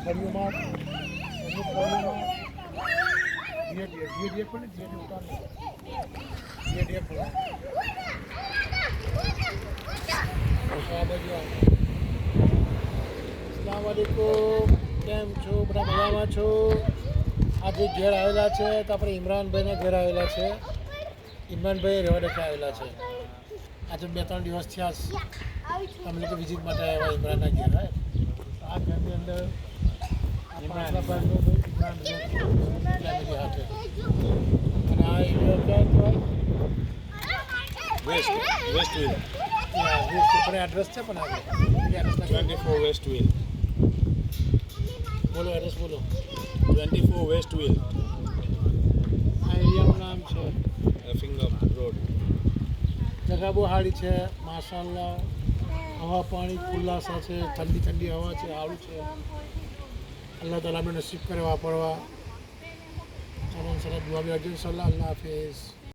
ફળીઓમાં અમુક ફળીઓમાં ધીરે પણ ધીરે ઉતાર ધીરે પણ આ બાજુ અસલામ વાલેકુમ, કેમ છો? બધા મજામાં છો? આજે ઘેર આવેલા છે તો આપણે ઇમરાનભાઈના ઘેર આવેલા છે. ઇમરાનભાઈ રહેવા દેખા આવેલા છે. આજે 2-3 દિવસ થયા અમે લોકો વિઝિટ માટે આવ્યા ઇમરાનના ઘેર. આ ઘરની અંદર ઇમરાન ફેમિલી હાથે અને આ એરિયા ક્યાં Westfield, પણ એડ્રેસ છે પણ આગળ 24 Westfield, બોલો, એડ્રેસ બોલો. 24 Westfield, આ એરિયાનું નામ છે. Effingham Road. જગા બહુ સારી છે માશાલ્લાહ. હવા પાણી ખુલ્લાસા છે, ઠંડી ઠંડી હવા છે, સારું છે. અલ્લાહ તાલા આપણે નસીબ કરે વાપરવા. ચાલો સલાહ દુઆ બી અર્જુન સલાહ. અલ્લાહ હાફિઝ.